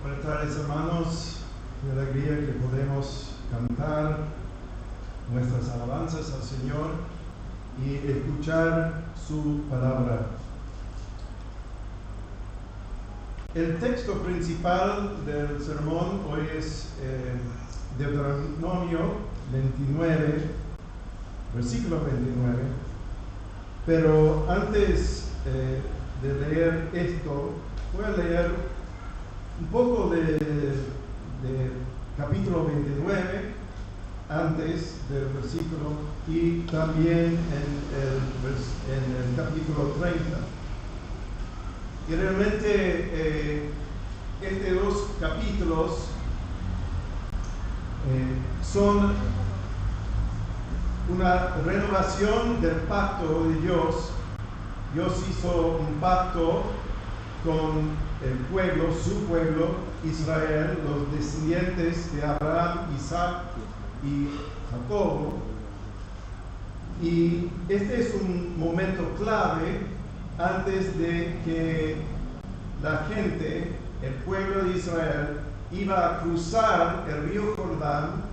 Buenas tardes, hermanos. Qué alegría que podemos cantar nuestras alabanzas al Señor y escuchar su palabra. El texto principal del sermón hoy es Deuteronomio 29, versículo 29. Pero antes de leer esto, voy a leer un poco de capítulo 29 antes del versículo y también en el capítulo 30. Y realmente estos dos capítulos son una renovación del pacto de Dios. Dios hizo un pacto con el pueblo, su pueblo, Israel, los descendientes de Abraham, Isaac y Jacob. Y este es un momento clave antes de que la gente, el pueblo de Israel, iba a cruzar el río Jordán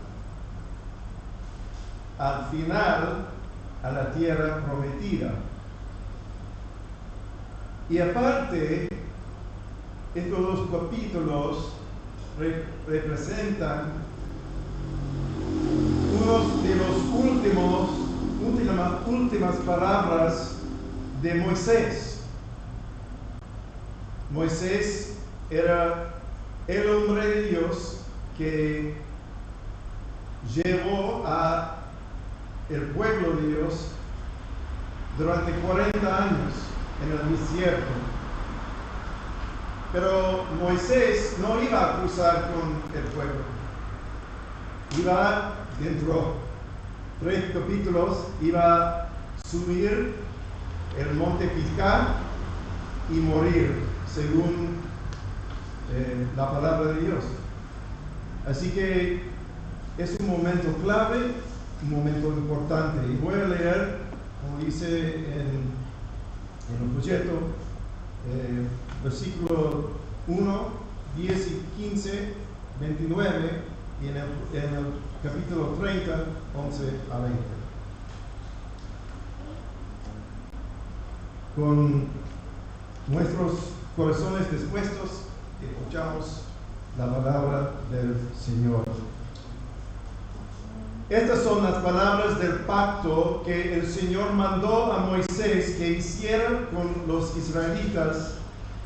al final a la tierra prometida. Y aparte, estos dos capítulos representan unos de los últimas palabras de Moisés. Moisés era el hombre de Dios que llevó a el pueblo de Dios durante 40 años en el desierto. Pero Moisés no iba a cruzar con el pueblo. Iba dentro 3 capítulos, iba a subir el monte Pisgah y morir según la palabra de Dios. Así que es un momento clave, un momento importante. Y voy a leer, como dice en el folleto, versículo 1, 10 y 15, 29, y en el capítulo 30, 11 a 20. Con nuestros corazones dispuestos, escuchamos la palabra del Señor. Estas son las palabras del pacto que el Señor mandó a Moisés que hiciera con los israelitas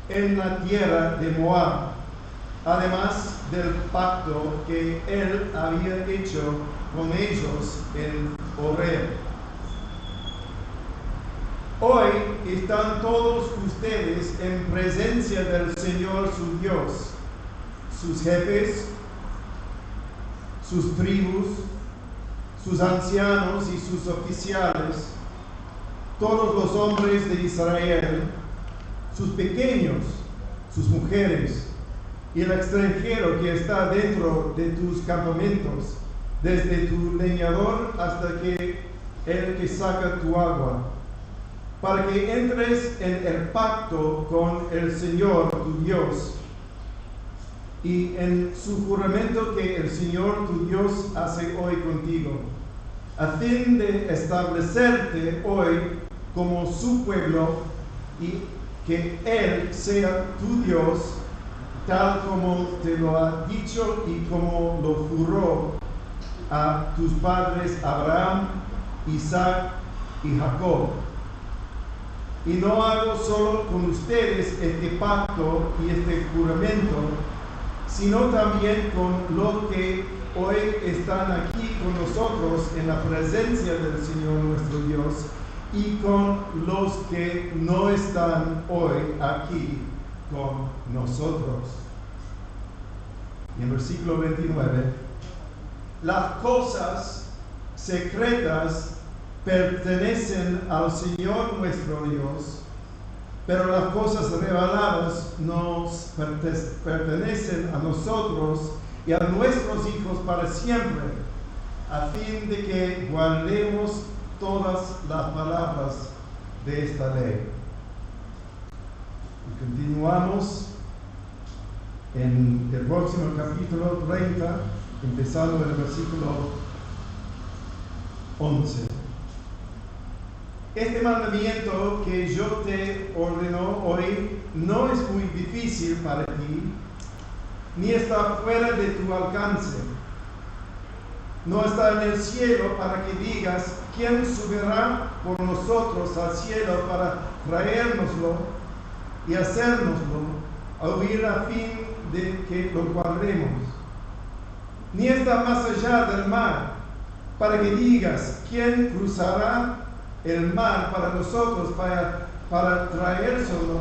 en la tierra de Moab, además del pacto que él había hecho con ellos en Horeb. Hoy están todos ustedes en presencia del Señor su Dios, sus jefes, sus tribus, sus ancianos y sus oficiales, todos los hombres de Israel, sus pequeños, sus mujeres, y el extranjero que está dentro de tus campamentos, desde tu leñador hasta que el que saca tu agua, para que entres en el pacto con el Señor tu Dios, y en su juramento que el Señor tu Dios hace hoy contigo, a fin de establecerte hoy como su pueblo y que Él sea tu Dios, tal como te lo ha dicho y como lo juró a tus padres Abraham, Isaac y Jacob. Y no hago solo con ustedes este pacto y este juramento, sino también con los que hoy están aquí con nosotros en la presencia del Señor nuestro Dios y con los que no están hoy aquí con nosotros. Y en versículo 29, las cosas secretas pertenecen al Señor nuestro Dios, pero las cosas reveladas nos pertenecen a nosotros y a nuestros hijos para siempre, a fin de que guardemos todas las palabras de esta ley. Y continuamos en el próximo capítulo 30, empezando en el versículo 11. Este mandamiento que yo te ordeno hoy no es muy difícil para ti, ni está fuera de tu alcance. No está en el cielo para que digas, ¿quién subirá por nosotros al cielo para traérnoslo y hacérnoslo a oír a fin de que lo guardemos? Ni está más allá del mar para que digas, ¿quién cruzará el mar para nosotros para traérnoslo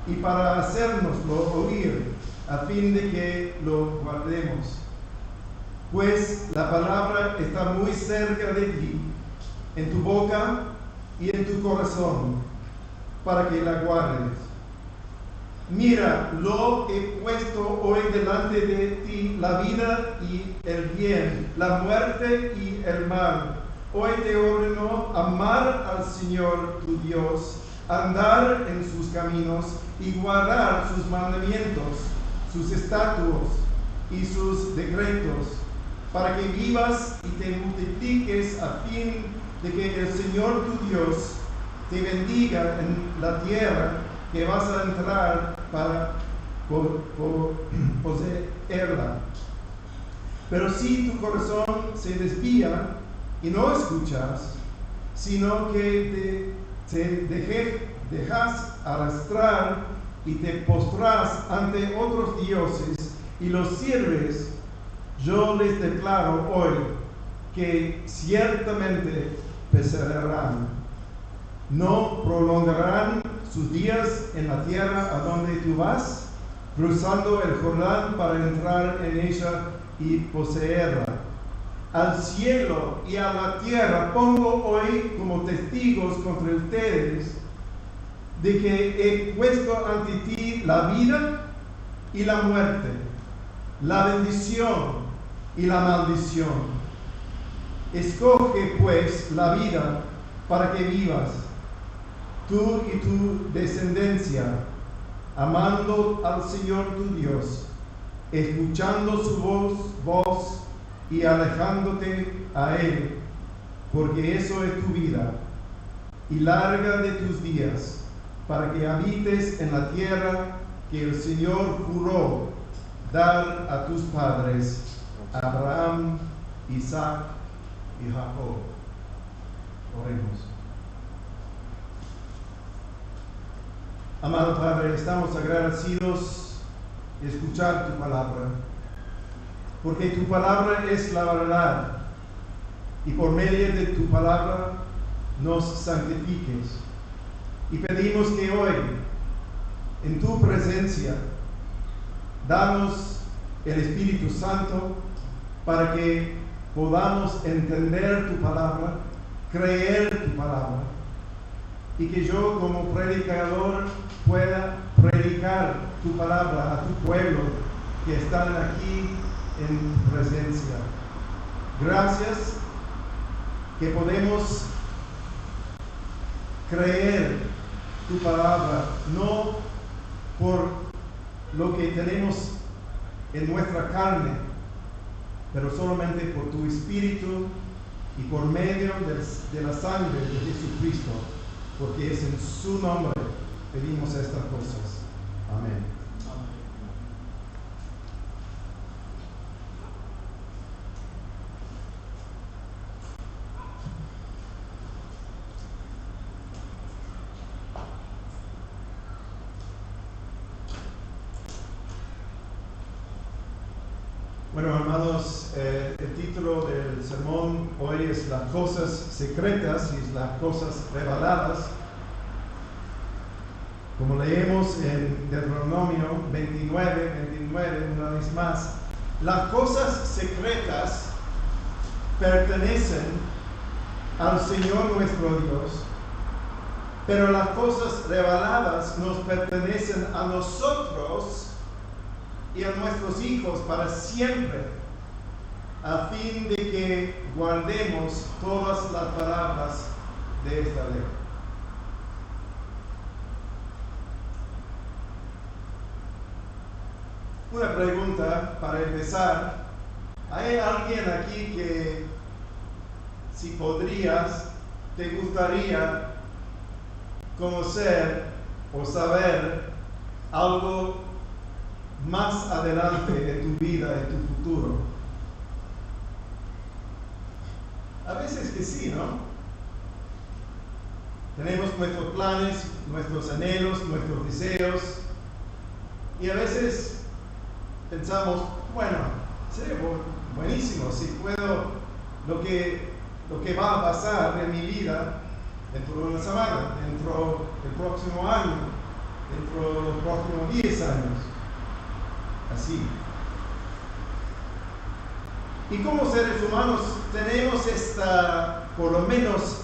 y para hacérnoslo oír a fin de que lo guardemos? Pues la palabra está muy cerca de ti, en tu boca y en tu corazón, para que la guardes. Mira, lo he puesto hoy delante de ti, la vida y el bien, la muerte y el mal. Hoy te ordeno amar al Señor tu Dios, andar en sus caminos y guardar sus mandamientos, sus estatutos y sus decretos, para que vivas y te multipliques a fin de que el Señor tu Dios te bendiga en la tierra que vas a entrar para poseerla. Pero si tu corazón se desvía y no escuchas, sino que te dejas arrastrar y te postras ante otros dioses y los sirves, yo les declaro hoy que ciertamente perecerán. No prolongarán sus días en la tierra a donde tú vas, cruzando el Jordán para entrar en ella y poseerla. Al cielo y a la tierra pongo hoy como testigos contra ustedes de que he puesto ante ti la vida y la muerte, la bendición y la maldición. Escoge pues la vida para que vivas, tú y tu descendencia, amando al Señor tu Dios, escuchando su voz y alejándote a Él, porque eso es tu vida, y larga de tus días, para que habites en la tierra que el Señor juró dar a tus padres, Abraham, Isaac y Jacob. Oremos. Amado Padre, estamos agradecidos de escuchar tu palabra, porque tu palabra es la verdad, y por medio de tu palabra nos santifiques. Y pedimos que hoy, en tu presencia, danos el Espíritu Santo para que podamos entender tu palabra, creer tu palabra, y que yo como predicador pueda predicar tu palabra a tu pueblo que están aquí en tu presencia. Gracias que podemos creer tu palabra, no por lo que tenemos en nuestra carne, pero solamente por tu Espíritu y por medio de la sangre de Jesucristo, porque es en su nombre pedimos estas cosas. Amén. Bueno, hermanos, el título del sermón hoy es las cosas secretas y las cosas reveladas. Como leemos en Deuteronomio 29, una vez más, las cosas secretas pertenecen al Señor nuestro Dios, pero las cosas reveladas nos pertenecen a nosotros y a nuestros hijos para siempre, a fin de que guardemos todas las palabras de esta ley. Una pregunta para empezar. ¿Hay alguien aquí que, si podrías, te gustaría conocer o saber algo más adelante en tu vida, en tu futuro? A veces que sí, ¿no? Tenemos nuestros planes, nuestros anhelos, nuestros deseos, y a veces pensamos, bueno, sería buenísimo si puedo lo que va a pasar en mi vida dentro de una semana, dentro del próximo año, dentro de los próximos 10 años. Así. Y como seres humanos tenemos por lo menos,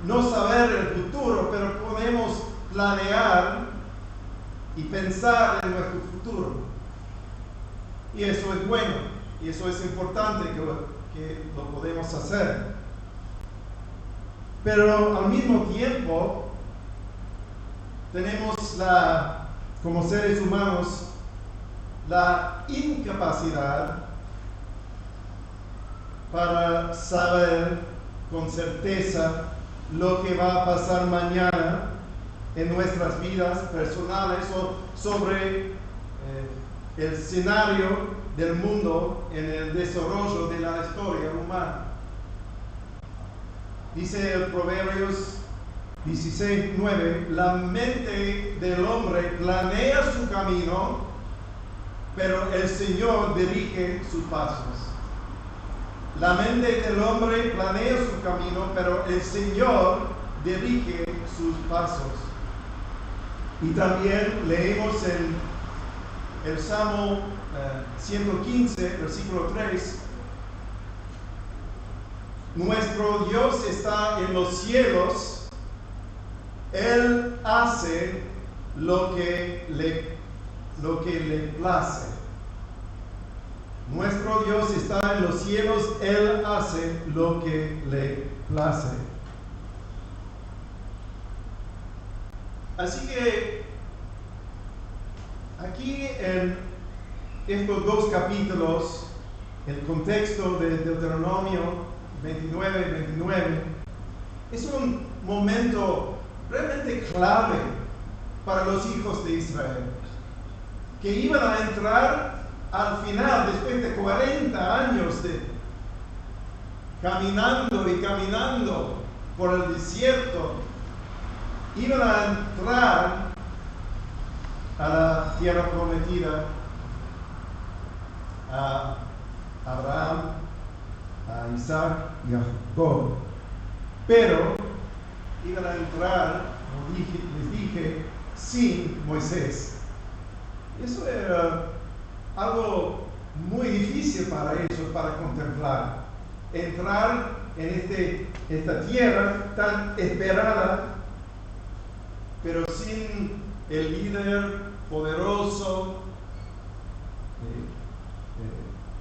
no saber el futuro, pero podemos planear y pensar en nuestro futuro. Y eso es bueno, y eso es importante que lo podemos hacer. Pero al mismo tiempo, tenemos como seres humanos, la incapacidad para saber con certeza lo que va a pasar mañana en nuestras vidas personales o sobre el escenario del mundo en el desarrollo de la historia humana. Dice el Proverbios 16:9, la mente del hombre planea su camino, pero el Señor dirige sus pasos. La mente del hombre planea su camino, pero el Señor dirige sus pasos. Y también leemos en el Salmo 115, versículo 3, nuestro Dios está en los cielos, Él hace lo que le place. Nuestro Dios está en los cielos, Él hace lo que le place. Así que aquí en estos dos capítulos, el contexto de Deuteronomio 29, es un momento realmente clave para los hijos de Israel, que iban a entrar al final, después de 40 años de caminando por el desierto, iban a entrar a la tierra prometida, a Abraham, a Isaac y a Jacob. Pero iban a entrar, como les dije, sin Moisés. Eso era algo muy difícil para ellos, para contemplar. Entrar en esta tierra tan esperada, pero sin el líder poderoso,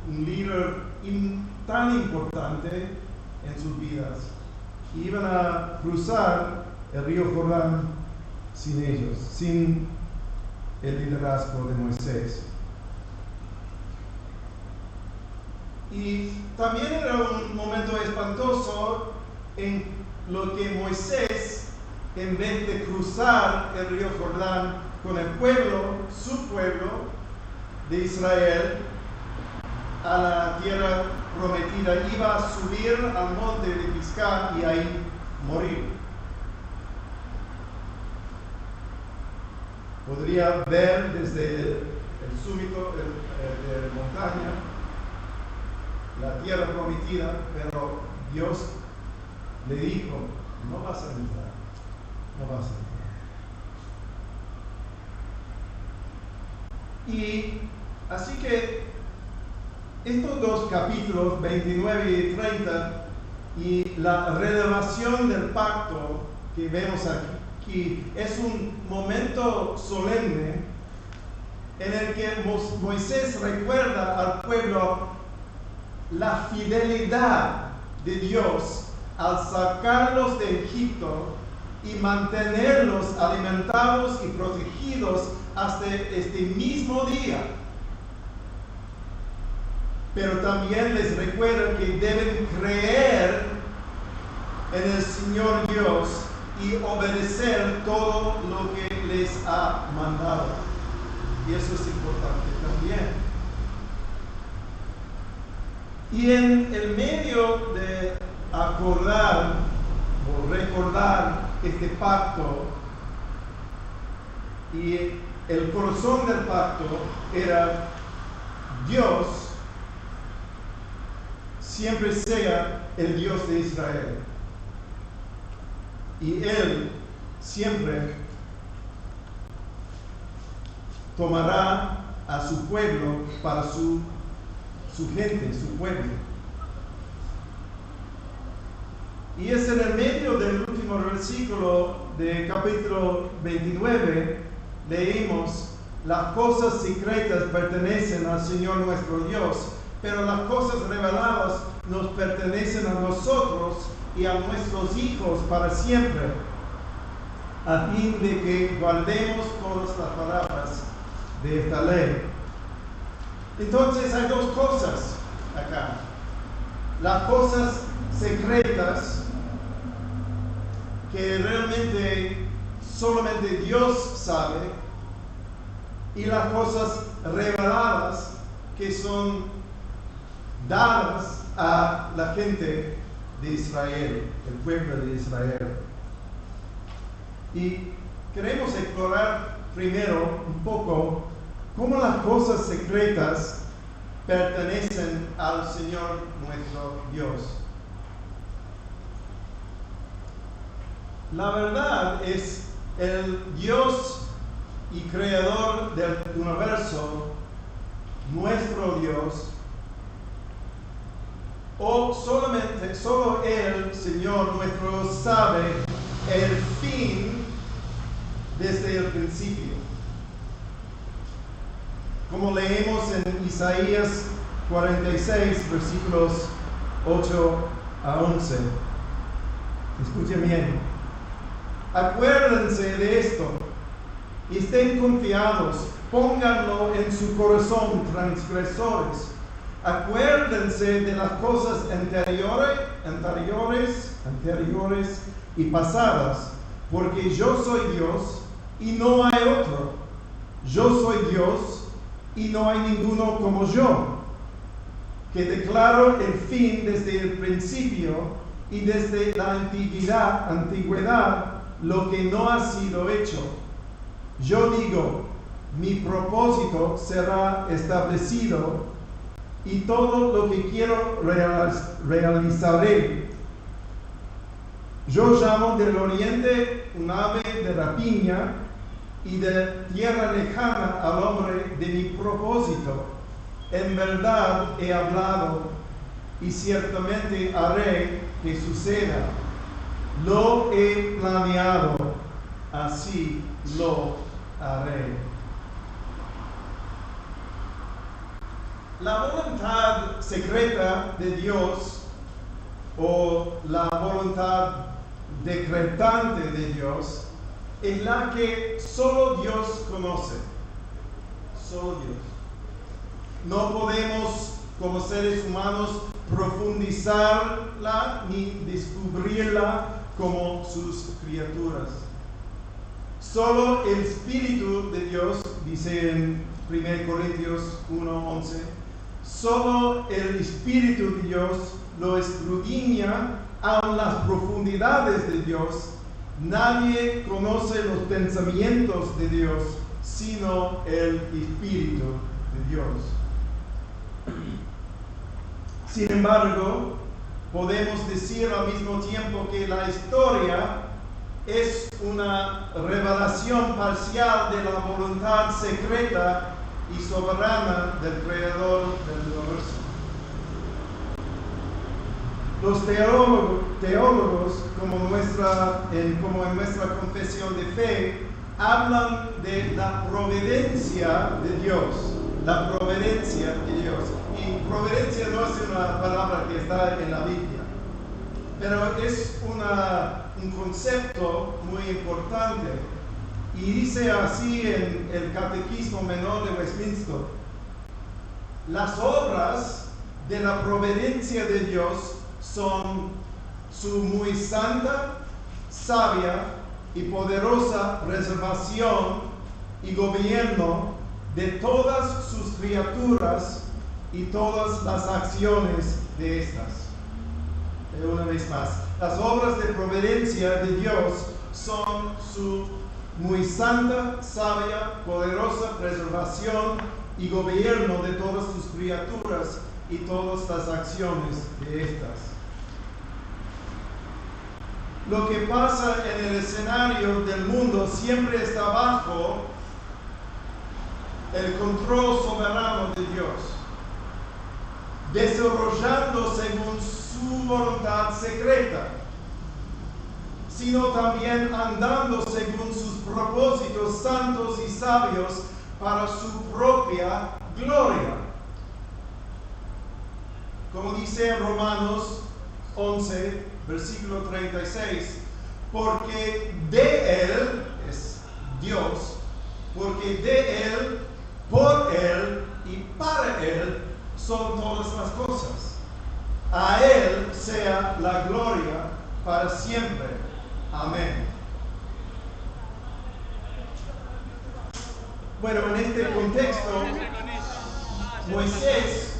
un líder tan importante en sus vidas. Iban a cruzar el río Jordán sin ellos, sin el liderazgo de Moisés. Y también era un momento espantoso en lo que Moisés, en vez de cruzar el río Jordán con el pueblo, su pueblo de Israel, a la tierra prometida, iba a subir al monte de Pisgah y ahí morir. Podría ver desde el súbito de la montaña la tierra prometida, pero Dios le dijo, no vas a entrar, no vas a entrar. Y así que estos dos capítulos, 29 y 30, y la renovación del pacto que vemos aquí, es un momento solemne en el que Moisés recuerda al pueblo la fidelidad de Dios al sacarlos de Egipto y mantenerlos alimentados y protegidos hasta este mismo día. pero también les recuerda que deben creer en el Señor Dios y obedecer todo lo que les ha mandado. Y eso es importante también. Y en el medio de acordar o recordar este pacto, y el corazón del pacto era Dios siempre sea el Dios de Israel. Y Él siempre tomará a su pueblo para su gente, su pueblo. Y es en el medio del último versículo de capítulo 29, leímos: las cosas secretas pertenecen al Señor nuestro Dios, pero las cosas reveladas nos pertenecen a nosotros y a nuestros hijos para siempre, a fin de que guardemos todas las palabras de esta ley. Entonces hay dos cosas acá: las cosas secretas, que realmente solamente Dios sabe, y las cosas reveladas, que son dadas a la gente de Israel, el pueblo de Israel. Y queremos explorar primero un poco cómo las cosas secretas pertenecen al Señor nuestro Dios. La verdad es el Dios y creador del universo, nuestro Dios, o solo Él, Señor nuestro, sabe el fin desde el principio. Como leemos en Isaías 46, versículos 8 a 11. Escuchen bien. Acuérdense de esto y estén confiados, pónganlo en su corazón, transgresores. Acuérdense de las cosas anteriores y pasadas, porque yo soy Dios y no hay otro. Yo soy Dios y no hay ninguno como yo, que declaro el fin desde el principio y desde la antigüedad lo que no ha sido hecho. Yo digo, mi propósito será establecido y todo lo que quiero realizaré. Yo llamo del oriente un ave de rapiña y de tierra lejana al hombre de mi propósito. En verdad he hablado y ciertamente haré que suceda. Lo he planeado, así lo haré. La voluntad secreta de Dios, o la voluntad decretante de Dios, es la que solo Dios conoce. Solo Dios. No podemos, como seres humanos, profundizarla ni descubrirla como sus criaturas. Solo el Espíritu de Dios, dice en 1 Corintios 1:11, solo el Espíritu de Dios lo escudriña a las profundidades de Dios. Nadie conoce los pensamientos de Dios, sino el Espíritu de Dios. Sin embargo, podemos decir al mismo tiempo que la historia es una revelación parcial de la voluntad secreta y soberana del Creador del universo. Los teólogos, como en nuestra confesión de fe, hablan de la providencia de Dios. La providencia de Dios. Y providencia no es una palabra que está en la Biblia, pero es un concepto muy importante. Y dice así en el Catecismo Menor de Westminster: las obras de la providencia de Dios son su muy santa, sabia y poderosa preservación y gobierno de todas sus criaturas y todas las acciones de estas. Una vez más, las obras de providencia de Dios son su muy santa, sabia, poderosa preservación y gobierno de todas sus criaturas y todas las acciones de estas. Lo que pasa en el escenario del mundo siempre está bajo el control soberano de Dios, desarrollando según su voluntad secreta, sino también andando según sus propósitos santos y sabios para su propia gloria. Como dice Romanos 11, versículo 36, porque de Él, es Dios, porque de Él, por Él y para Él son todas las cosas. A Él sea la gloria para siempre. Amén. Bueno, en este contexto, Moisés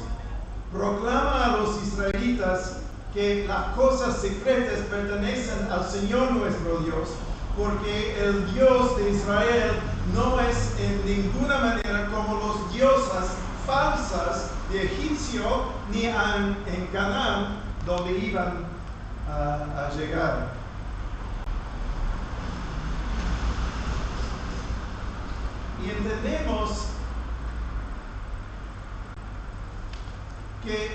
proclama a los israelitas que las cosas secretas pertenecen al Señor nuestro Dios, porque el Dios de Israel no es en ninguna manera como los diosas falsas de Egipcio ni en Canaán, donde iban a llegar. Y entendemos que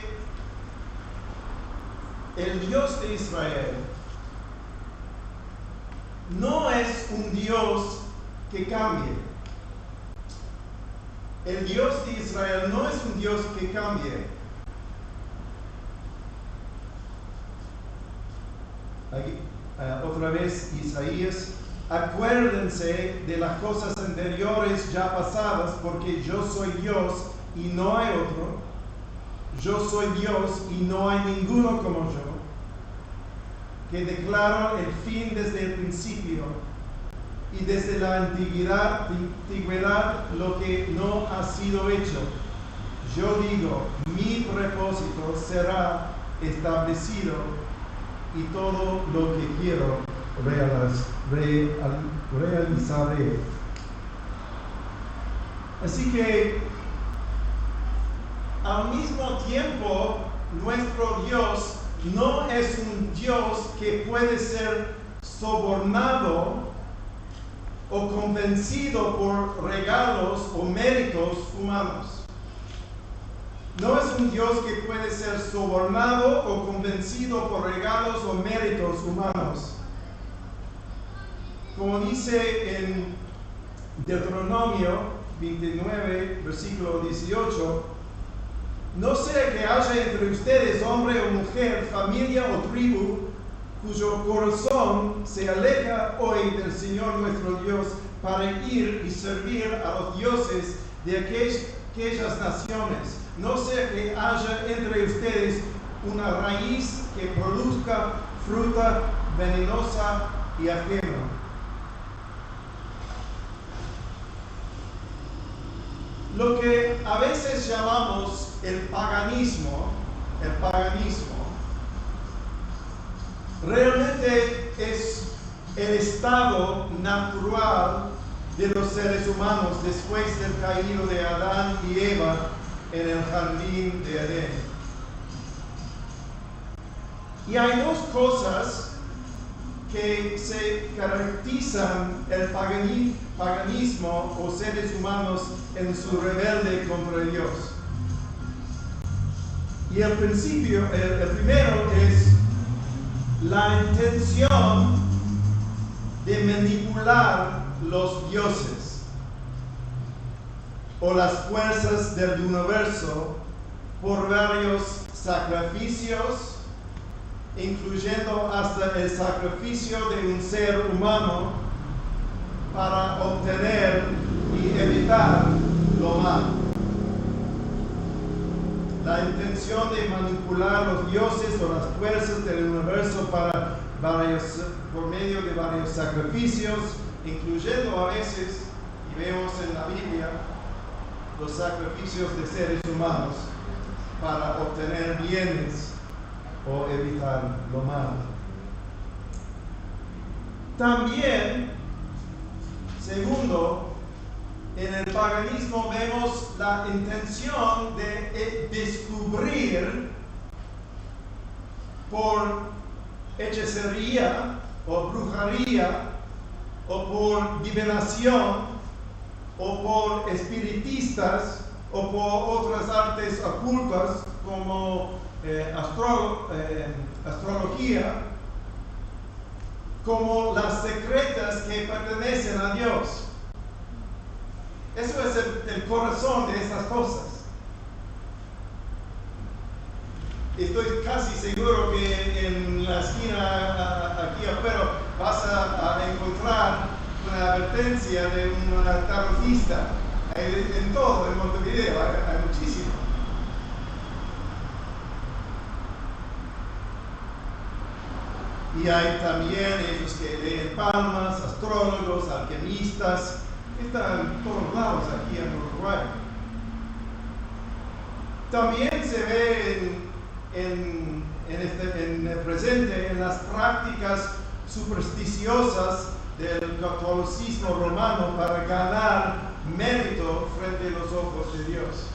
el Dios de Israel no es un Dios que cambie. El Dios de Israel no es un Dios que cambie. Aquí, otra vez Isaías, acuérdense de las cosas anteriores ya pasadas, porque yo soy Dios y no hay otro. Yo soy Dios y no hay ninguno como yo, que declaro el fin desde el principio y desde la antigüedad lo que no ha sido hecho. Yo digo, mi propósito será establecido y todo lo que quiero realizaré. Así que al mismo tiempo, nuestro Dios no es un Dios que puede ser sobornado o convencido por regalos o méritos humanos. No es un Dios que puede ser sobornado o convencido por regalos o méritos humanos. Como dice en Deuteronomio 29, versículo 18, no sea que haya entre ustedes hombre o mujer, familia o tribu, cuyo corazón se aleja hoy del Señor nuestro Dios para ir y servir a los dioses de aquellas naciones. No sea que haya entre ustedes una raíz que produzca fruta venenosa y ajena. Lo que a veces llamamos el paganismo, realmente es el estado natural de los seres humanos después del caído de Adán y Eva en el jardín de Edén. Y hay dos cosas que se caracterizan el paganismo o seres humanos en su rebelde contra Dios. Y el primero es la intención de manipular los dioses o las fuerzas del universo por varios sacrificios, incluyendo hasta el sacrificio de un ser humano para obtener y evitar lo malo. La intención intención de manipular los dioses o las fuerzas del universo por medio de varios sacrificios, incluyendo a veces, y vemos en la Biblia, los sacrificios de seres humanos para obtener bienes o evitar lo malo. También, segundo, en el paganismo vemos la intención de descubrir por hechicería o brujería o por divinación o por espiritistas o por otras artes ocultas como astrología, como las secretas que pertenecen a Dios. Eso es el corazón de estas cosas. Estoy casi seguro que en la esquina aquí afuera vas a encontrar una advertencia de un tarotista. En todo, en Montevideo, hay muchísimo. Y hay también ellos que leen palmas, astrólogos, alquimistas, que están en todos lados aquí en Uruguay. También se ve en el presente en las prácticas supersticiosas del catolicismo romano para ganar mérito frente a los ojos de Dios.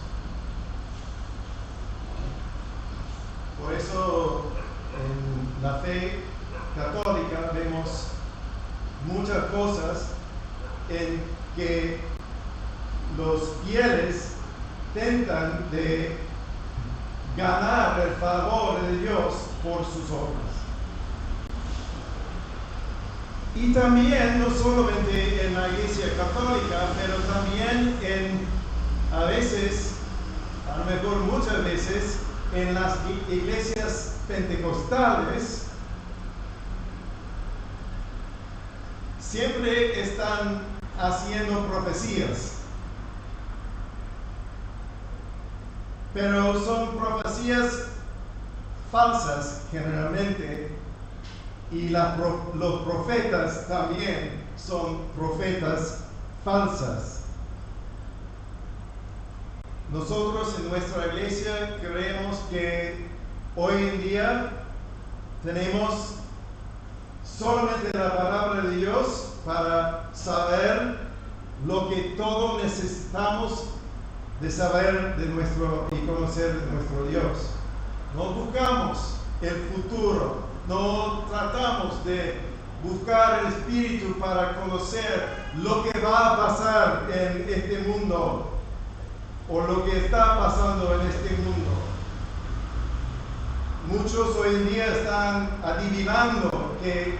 Por eso en la fe católica vemos muchas cosas en que los fieles intentan de ganar el favor de Dios por sus obras. Y también, no solamente en la iglesia católica, pero también a veces, a lo mejor muchas veces, en las iglesias pentecostales, siempre están haciendo profecías. Pero son profecías falsas generalmente, y los profetas también son profetas falsas. Nosotros en nuestra iglesia creemos que hoy en día tenemos solamente la palabra de Dios para saber lo que todos necesitamos de saber y conocer de nuestro Dios. No buscamos el futuro, no tratamos de buscar el Espíritu para conocer lo que va a pasar en este mundo o lo que está pasando en este mundo. Muchos hoy en día están adivinando que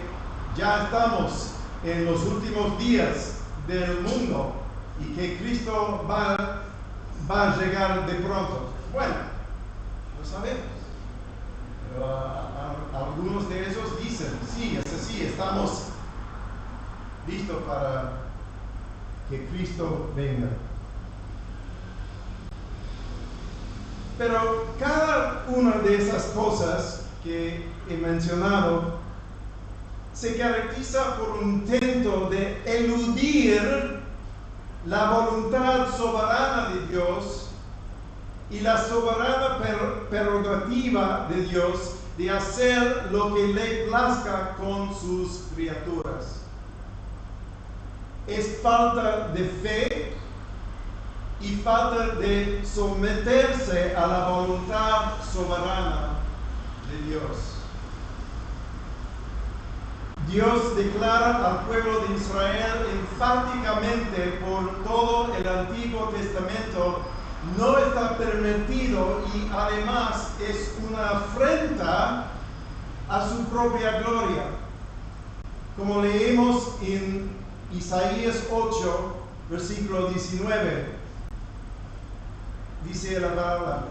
ya estamos en los últimos días del mundo y que Cristo va a llegar de pronto. Bueno, lo sabemos. Pero algunos de esos dicen, sí, es así, estamos listos para que Cristo venga. Pero cada una de esas cosas que he mencionado se caracteriza por un intento de eludir la voluntad soberana de Dios y la soberana prerrogativa de Dios de hacer lo que le plazca con sus criaturas. Es falta de fe y falta de someterse a la voluntad soberana de Dios. Dios declara al pueblo de Israel enfáticamente por todo el Antiguo Testamento: no está permitido, y además es una afrenta a su propia gloria. Como leemos en Isaías 8, versículo 19, dice la palabra: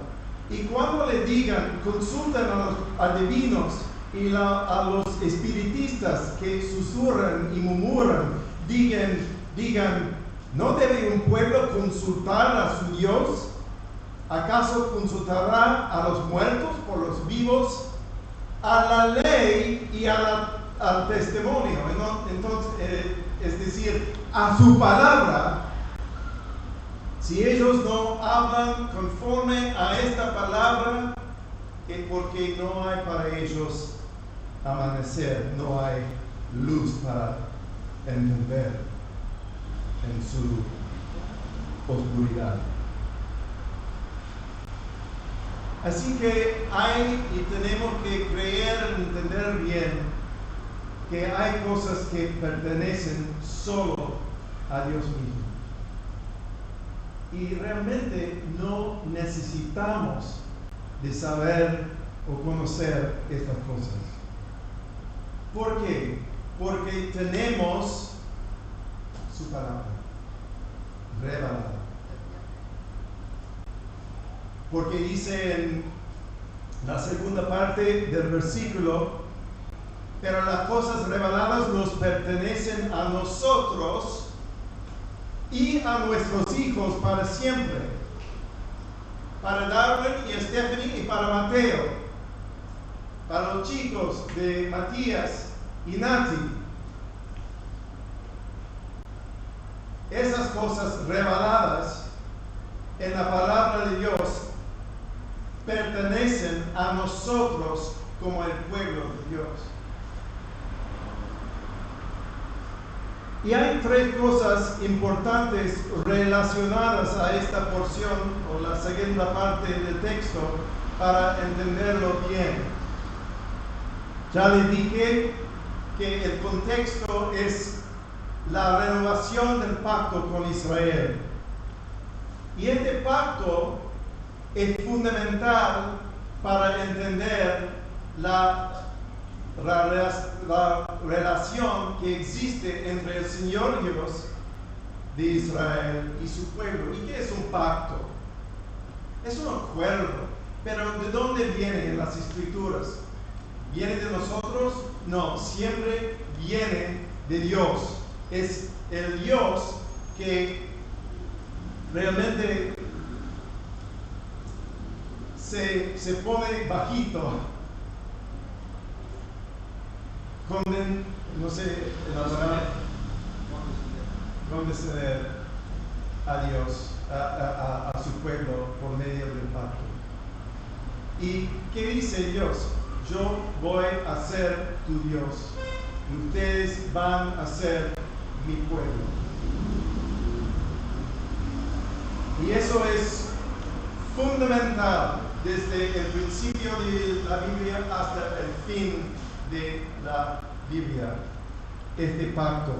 y cuando le digan, consulten a los adivinos y a los espiritistas que susurran y murmuran, digan, ¿no debe un pueblo consultar a su Dios? ¿Acaso consultará a los muertos por los vivos? A la ley y al testimonio. Entonces, es decir, a su palabra. Si ellos no hablan conforme a esta palabra, es porque no hay para ellos amanecer, no hay luz para entender en su oscuridad. Así que hay y tenemos que creer, entender bien que hay cosas que pertenecen solo a Dios mismo. Y realmente no necesitamos de saber o conocer estas cosas. ¿Por qué? Porque tenemos su palabra revelada. Porque dice en la segunda parte del versículo, pero las cosas reveladas nos pertenecen a nosotros y a nuestros hijos para siempre. Para Darwin y Stephanie y para Mateo. Para los chicos de Matías y Nati. Esas cosas reveladas en la palabra de Dios pertenecen a nosotros como el pueblo de Dios. Y hay tres cosas importantes relacionadas a esta porción o la segunda parte del texto para entenderlo bien. Ya les dije que el contexto es la renovación del pacto con Israel. Y este pacto es fundamental para entender la relación que existe entre el Señor Dios de Israel y su pueblo. ¿Y qué es un pacto? Es un acuerdo. Pero ¿de dónde viene en las Escrituras? ¿Viene de nosotros? No, siempre viene de Dios. Es el Dios que realmente se pone bajito, no sé la palabra, condescender a Dios, a su pueblo por medio del pacto. ¿Y qué dice Dios? Yo voy a ser tu Dios y ustedes van a ser mi pueblo. Y eso es fundamental desde el principio de la Biblia hasta el fin de la Biblia, este pacto.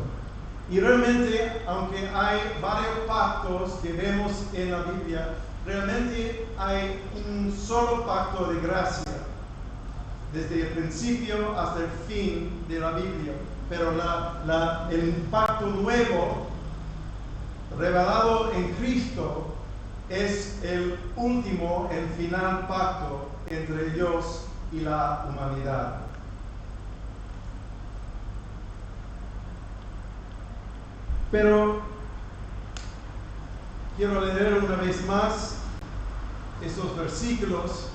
Y realmente, aunque hay varios pactos que vemos en la Biblia, realmente hay un solo pacto de gracia, desde el principio hasta el fin de la Biblia. Pero el pacto nuevo, revelado en Cristo, es el último, el final pacto entre Dios y la humanidad. Pero quiero leer una vez más estos versículos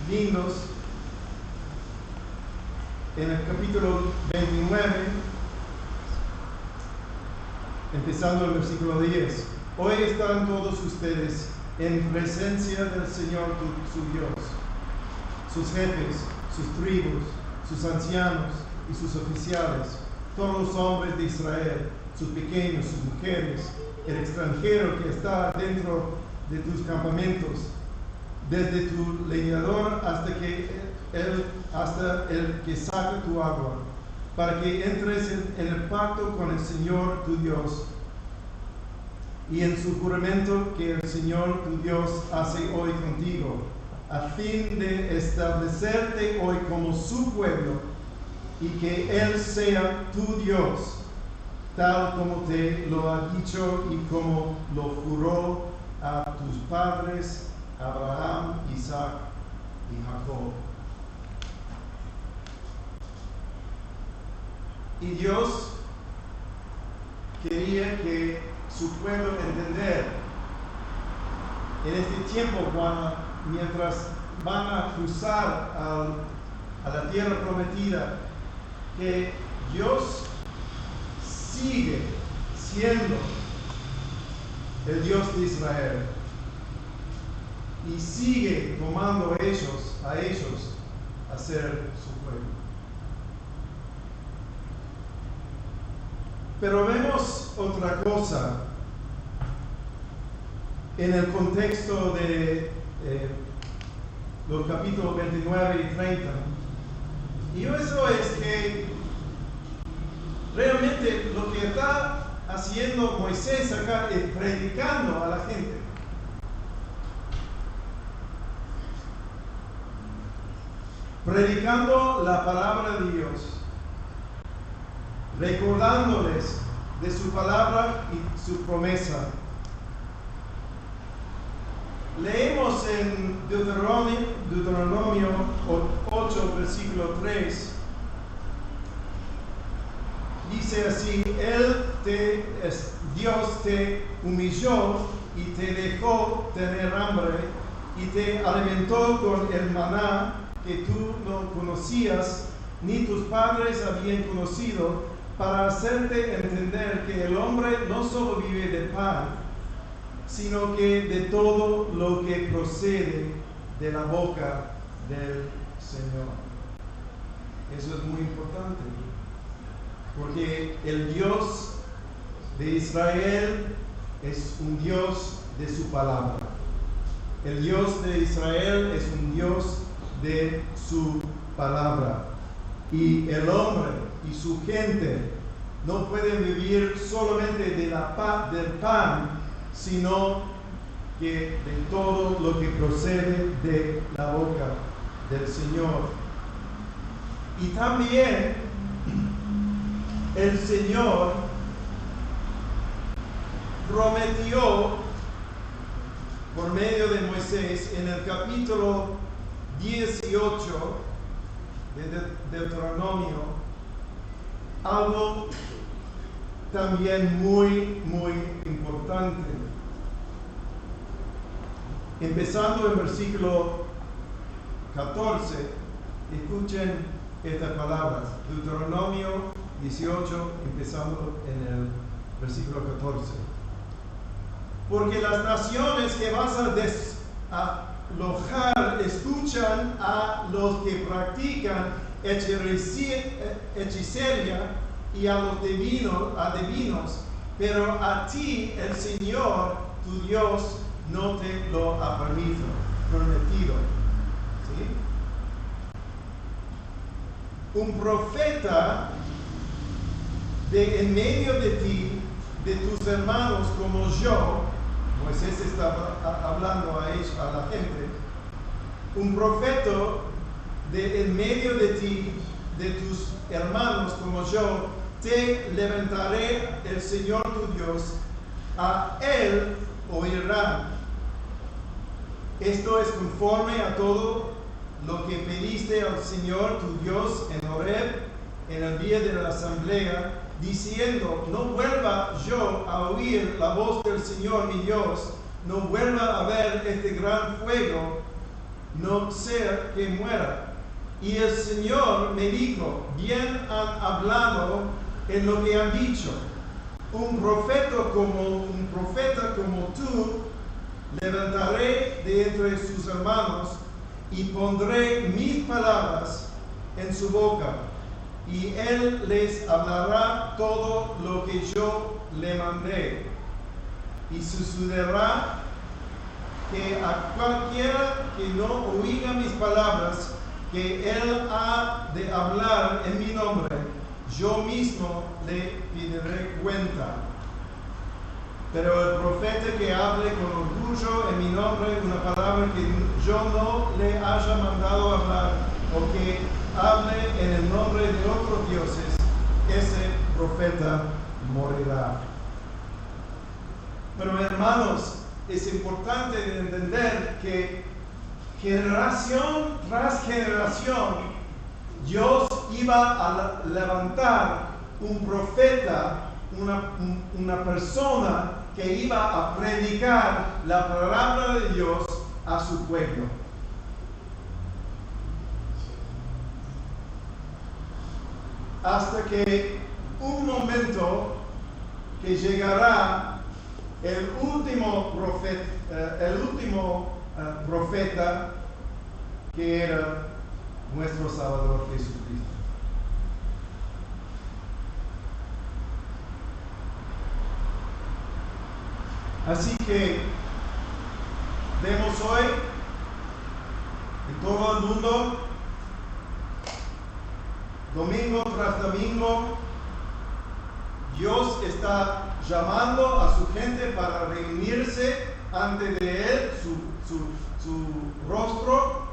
lindos en el capítulo 29, empezando el versículo 10. Hoy están todos ustedes en presencia del Señor su Dios, sus jefes, sus tribus, sus ancianos y sus oficiales, todos los hombres de Israel, sus pequeños, sus mujeres, el extranjero que está dentro de tus campamentos, desde tu leñador hasta el que saca tu agua, para que entres en el pacto con el Señor tu Dios y en su juramento que el Señor tu Dios hace hoy contigo, a fin de establecerte hoy como su pueblo y que Él sea tu Dios, tal como te lo ha dicho y como lo juró a tus padres, Abraham, Isaac y Jacob. Y Dios quería que su pueblo entender en este tiempo, mientras van a cruzar a la tierra prometida, que Dios sigue siendo el Dios de Israel y sigue tomando a ellos a ser su pueblo. Pero vemos otra cosa en el contexto de los capítulos 29 y 30. Y eso es que realmente lo que está haciendo Moisés acá es predicando a la gente. Predicando la palabra de Dios, recordándoles de su palabra y su promesa. Leemos en Deuteronomio 8, versículo 3. Dice así: Dios te humilló y te dejó tener hambre y te alimentó con el maná que tú no conocías, ni tus padres habían conocido, para hacerte entender que el hombre no solo vive de pan, sino que de todo lo que procede de la boca del Señor. Eso es muy importante, porque el Dios de Israel es un Dios de su palabra. El Dios de Israel es un Dios de su palabra. Y el hombre y su gente no pueden vivir solamente del pan, sino que de todo lo que procede de la boca del Señor. Y también el Señor prometió por medio de Moisés en el capítulo 18 de Deuteronomio algo también muy, muy importante. Empezando en versículo 14, escuchen estas palabras. Deuteronomio 18, empezando en el versículo 14. Porque las naciones que vas a alojar escuchan a los que practican hechicería y a los adivinos, pero a ti el Señor tu Dios no te lo ha prometido. ¿Sí? Un profeta de en medio de ti, de tus hermanos como yo, Moisés está hablando a la gente, un profeta de en medio de ti, de tus hermanos como yo, te levantaré el Señor tu Dios, a Él oirán. Esto es conforme a todo lo que pediste al Señor tu Dios en Horeb, en el día de la asamblea, diciendo: no vuelva yo a oír la voz del Señor mi Dios, no vuelva a ver este gran fuego, no sea que muera. Y el Señor me dijo: bien han hablado en lo que han dicho. Un profeta como tú levantaré de entre sus hermanos y pondré mis palabras en su boca, y él les hablará todo lo que yo le mandé. Y sucederá que a cualquiera que no oiga mis palabras, que él ha de hablar en mi nombre, yo mismo le pediré cuenta. Pero el profeta que hable con orgullo en mi nombre una palabra que yo no le haya mandado hablar, o que hable en el nombre de otros dioses, ese profeta morirá. Pero hermanos, es importante entender que generación tras generación Dios iba a levantar un profeta, una persona que iba a predicar la palabra de Dios a su pueblo. Hasta que un momento que llegará el último profeta que era nuestro Salvador Jesucristo. Así que vemos hoy en todo el mundo, domingo tras domingo, Dios está llamando a su gente para reunirse ante de Él, su rostro,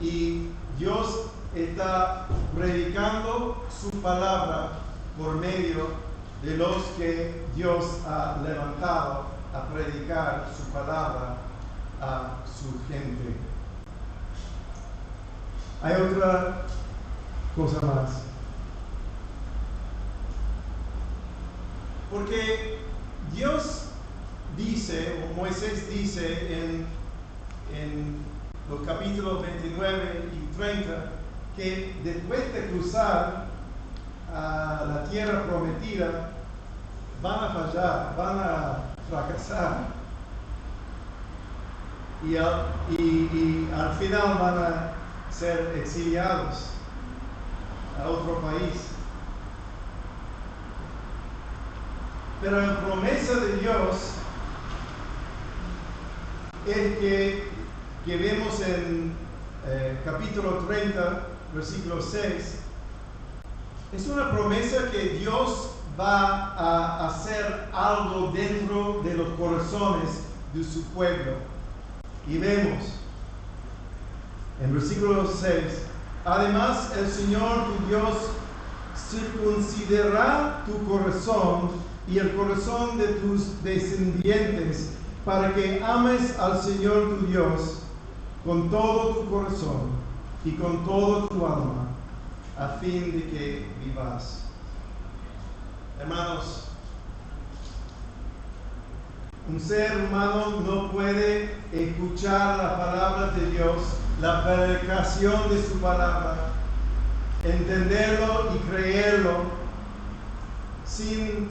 y Dios está predicando su palabra por medio de los que Dios ha levantado a predicar su palabra a su gente. Hay otra cosa más. Porque Dios dice, o Moisés dice en los capítulos 29 y 30, que después de cruzar a la tierra prometida, van a fallar, van a fracasar. Y al final van a ser exiliados a otro país. Pero la promesa de Dios es que vemos en capítulo 30, versículo 6, es una promesa que Dios va a hacer algo dentro de los corazones de su pueblo. Y vemos en versículo 6, además el Señor tu Dios circuncidará tu corazón y el corazón de tus descendientes, para que ames al Señor tu Dios con todo tu corazón y con todo tu alma, a fin de que vivas. Hermanos, un ser humano no puede escuchar la palabra de Dios, la predicación de su palabra, entenderlo y creerlo sin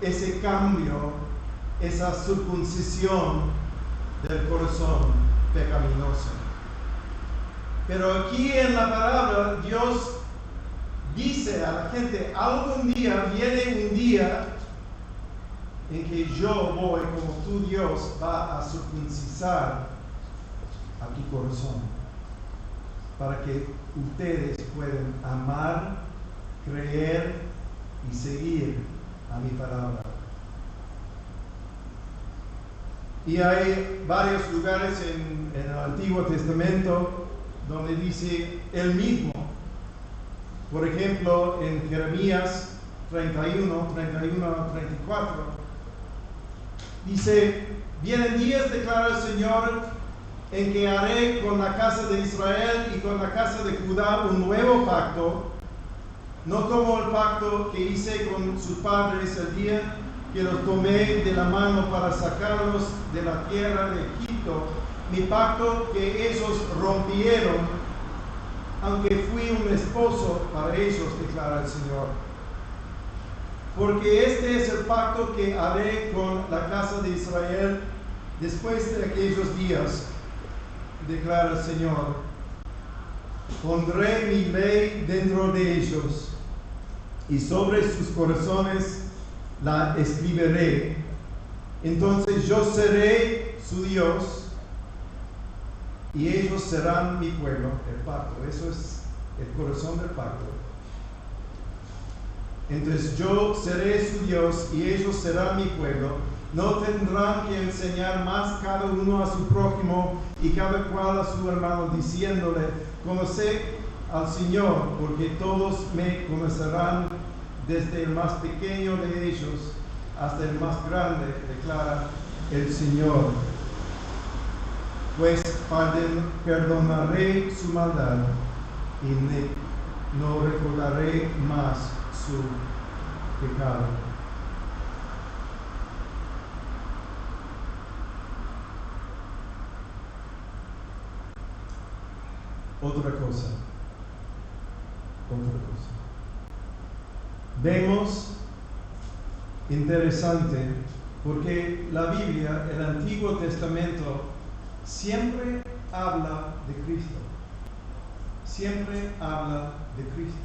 ese cambio, esa circuncisión del corazón pecaminoso. Pero aquí en la palabra Dios dice a la gente, algún día viene un día en que yo voy, como tu Dios, va a circuncisar a tu corazón, para que ustedes puedan amar, creer y seguir a mi palabra. Y hay varios lugares en el Antiguo Testamento donde dice el mismo. Por ejemplo, en Jeremías 31 a 34, dice, vienen días, declara el Señor, en que haré con la casa de Israel y con la casa de Judá un nuevo pacto, no como el pacto que hice con sus padres el día que los tomé de la mano para sacarlos de la tierra de Egipto, mi pacto que ellos rompieron, aunque fui un esposo para ellos, declara el Señor. Porque este es el pacto que haré con la casa de Israel después de aquellos días, declara el Señor. Pondré mi ley dentro de ellos y sobre sus corazones la escribiré. Entonces yo seré su Dios y ellos serán mi pueblo. El pacto, eso es el corazón del pacto. Entonces yo seré su Dios y ellos serán mi pueblo. No tendrán que enseñar más cada uno a su prójimo y cada cual a su hermano, diciéndole, conoced al Señor, porque todos me conocerán, desde el más pequeño de ellos hasta el más grande, declara el Señor. Pues perdonaré su maldad y no recordaré más su pecado. otra cosa. Vemos interesante porque la Biblia, el Antiguo Testamento, siempre habla de Cristo. Siempre habla de Cristo.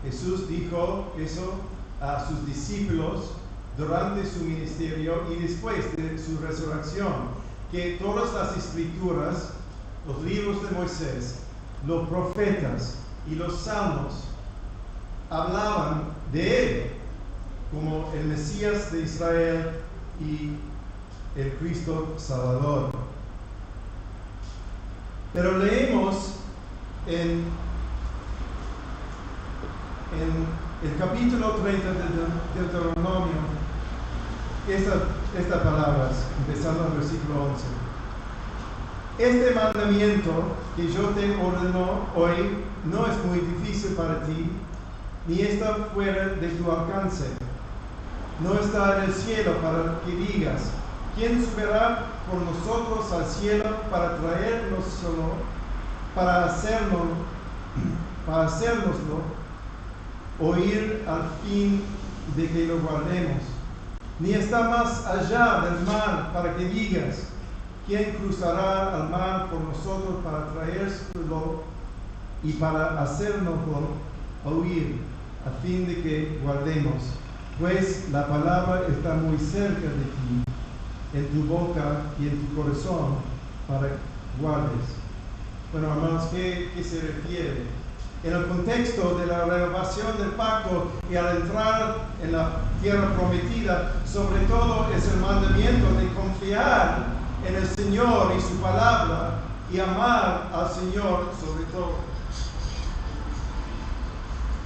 Jesús dijo eso a sus discípulos durante su ministerio y después de su resurrección, que todas las escrituras, los libros de Moisés, los profetas y los salmos hablaban de él como el Mesías de Israel y el Cristo Salvador. Pero leemos en el capítulo 30 de Deuteronomio estas palabras, empezando en el versículo 11. Este mandamiento que yo te ordeno hoy no es muy difícil para ti, ni está fuera de tu alcance. No está en el cielo para que digas, ¿quién subirá por nosotros al cielo para traérnoslo, para hacérnoslo oír al fin de que lo guardemos? Ni está más allá del mar para que digas, ¿quién cruzará al mar por nosotros para traérselo y para hacérnoslo oír a fin de que guardemos? Pues la palabra está muy cerca de ti, en tu boca y en tu corazón, para que guardes. Bueno, hermanos, ¿qué se refiere? En el contexto de la renovación del pacto y al entrar en la tierra prometida, sobre todo es el mandamiento de confiar en el Señor y su palabra y amar al Señor sobre todo.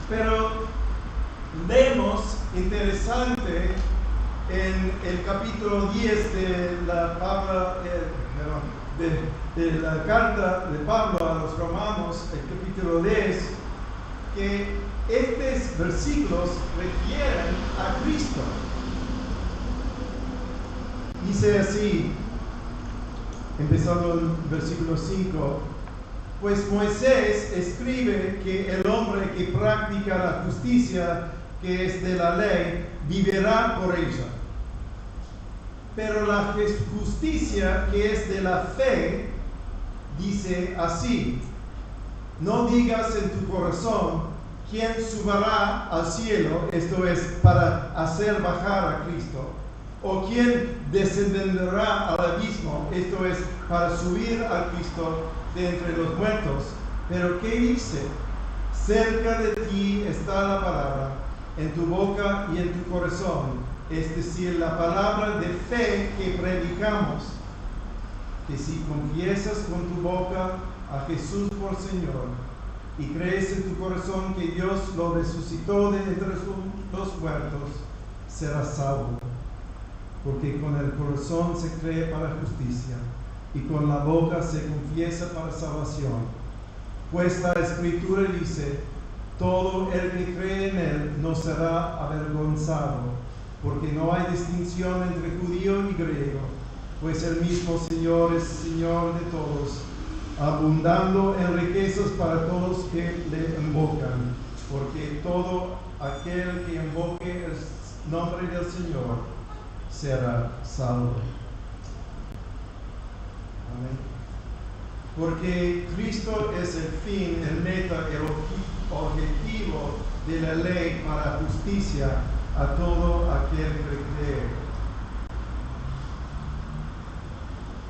Pero vemos interesante en el capítulo 10 de la carta de Pablo a los romanos, el capítulo 10, que estos versículos refieren a Cristo. Dice así, empezando en versículo 5, pues Moisés escribe que el hombre que practica la justicia que es de la ley vivirá por ella. Pero la justicia que es de la fe dice así: no digas en tu corazón, ¿quién subirá al cielo? Esto es, para hacer bajar a Cristo. O ¿quién descenderá al abismo? Esto es, para subir a Cristo de entre los muertos. Pero ¿qué dice? Cerca de ti está la palabra, en tu boca y en tu corazón. Es decir, la palabra de fe que predicamos, que si confiesas con tu boca a Jesús por Señor y crees en tu corazón que Dios lo resucitó de entre los muertos, serás salvo. Porque con el corazón se cree para justicia y con la boca se confiesa para salvación. Pues la Escritura dice, todo el que cree en Él no será avergonzado, porque no hay distinción entre judío y griego, pues el mismo Señor es Señor de todos, abundando en riquezas para todos que le invocan, porque todo aquel que invoque el nombre del Señor será salvo. Amén. Porque Cristo es el fin, el meta, el objetivo de la ley para justicia a todo aquel que cree.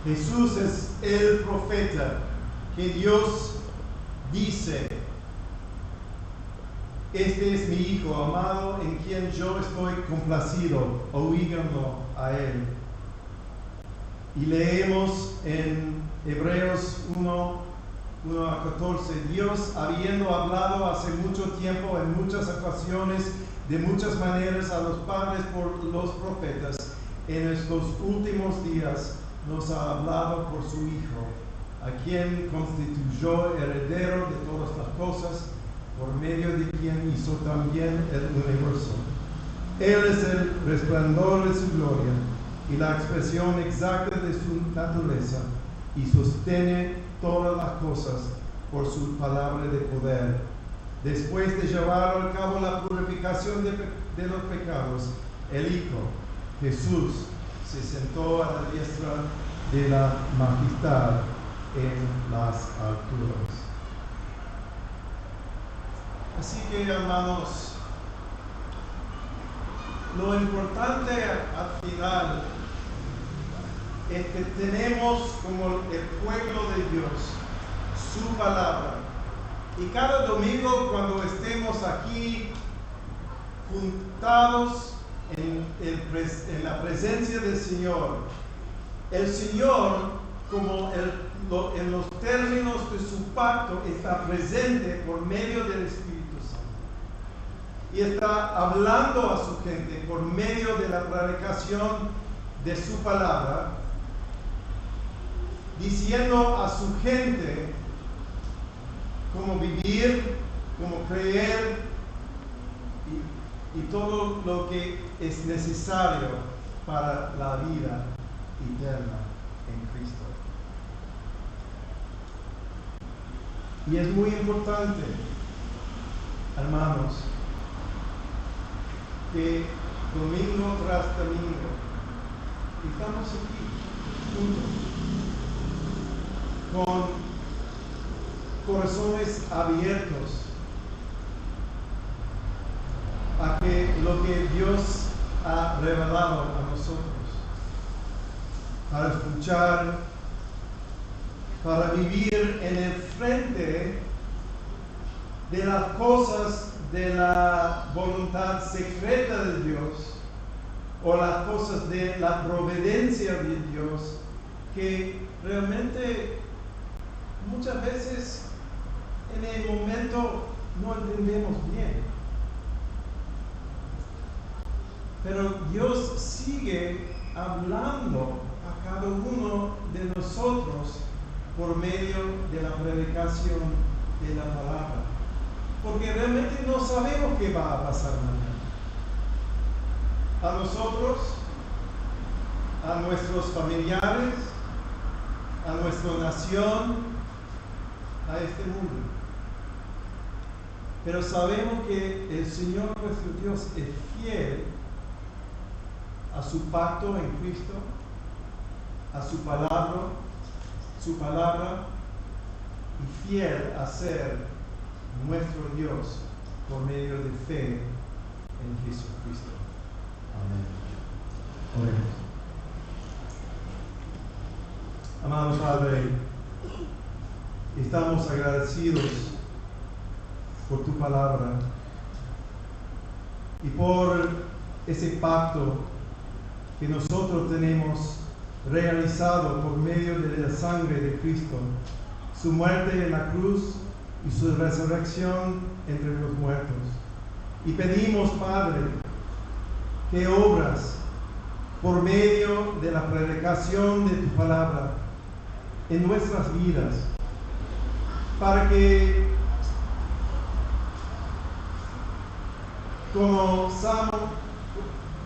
Jesús es el profeta que Dios dice, este es mi Hijo amado en quien yo estoy complacido, oíganlo a Él. Y leemos en Hebreos 1 a 14, Dios habiendo hablado hace mucho tiempo en muchas ocasiones, de muchas maneras a los padres por los profetas, en estos últimos días nos ha hablado por su Hijo, a quien constituyó heredero de todas las cosas, por medio de quien hizo también el universo. Él es el resplandor de su gloria y la expresión exacta de su naturaleza, y sostiene todas las cosas por su palabra de poder. Después de llevar a cabo la purificación de los pecados, el Hijo, Jesús, se sentó a la diestra de la majestad en las alturas. Así que, hermanos, lo importante al final es que tenemos como el pueblo de Dios su palabra. Y cada domingo, cuando estemos aquí juntados en la presencia del Señor, el Señor, como en los términos de su pacto, está presente por medio del Espíritu Santo. Y está hablando a su gente por medio de la predicación de su palabra, diciendo a su gente cómo vivir, cómo creer y todo lo que es necesario para la vida eterna en Cristo. Y es muy importante, hermanos, que domingo tras domingo estamos aquí juntos con corazones abiertos a que lo que Dios ha revelado a nosotros, para escuchar, para vivir en el frente de las cosas de la voluntad secreta de Dios o las cosas de la providencia de Dios que realmente muchas veces en el momento no entendemos bien. Pero Dios sigue hablando a cada uno de nosotros por medio de la predicación de la palabra. Porque realmente no sabemos qué va a pasar mañana. A nosotros, a nuestros familiares, a nuestra nación, a este mundo. Pero sabemos que el Señor nuestro Dios es fiel a su pacto en Cristo, a su palabra y fiel a ser nuestro Dios por medio de fe en Jesucristo. Amén. Oremos. Amado Padre, estamos agradecidos por tu palabra y por ese pacto que nosotros tenemos realizado por medio de la sangre de Cristo, su muerte en la cruz y su resurrección entre los muertos. Y pedimos, Padre, que obras por medio de la predicación de tu palabra en nuestras vidas, para que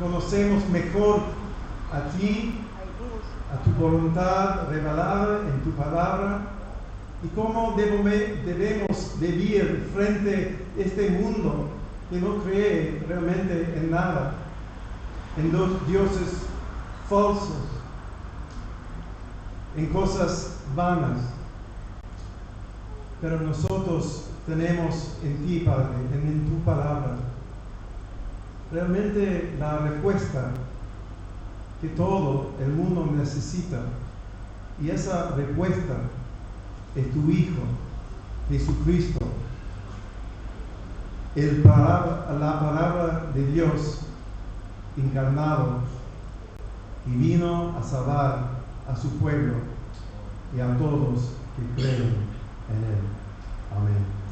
conocemos mejor a ti, a tu voluntad revelada en tu palabra, y cómo debemos vivir frente a este mundo que no cree realmente en nada, en dos dioses falsos, en cosas vanas. Pero nosotros tenemos en ti, Padre, en tu palabra, realmente la respuesta que todo el mundo necesita. Y esa respuesta es tu Hijo, Jesucristo, la palabra de Dios encarnado, y vino a salvar a su pueblo y a todos que creen en Él. Amén.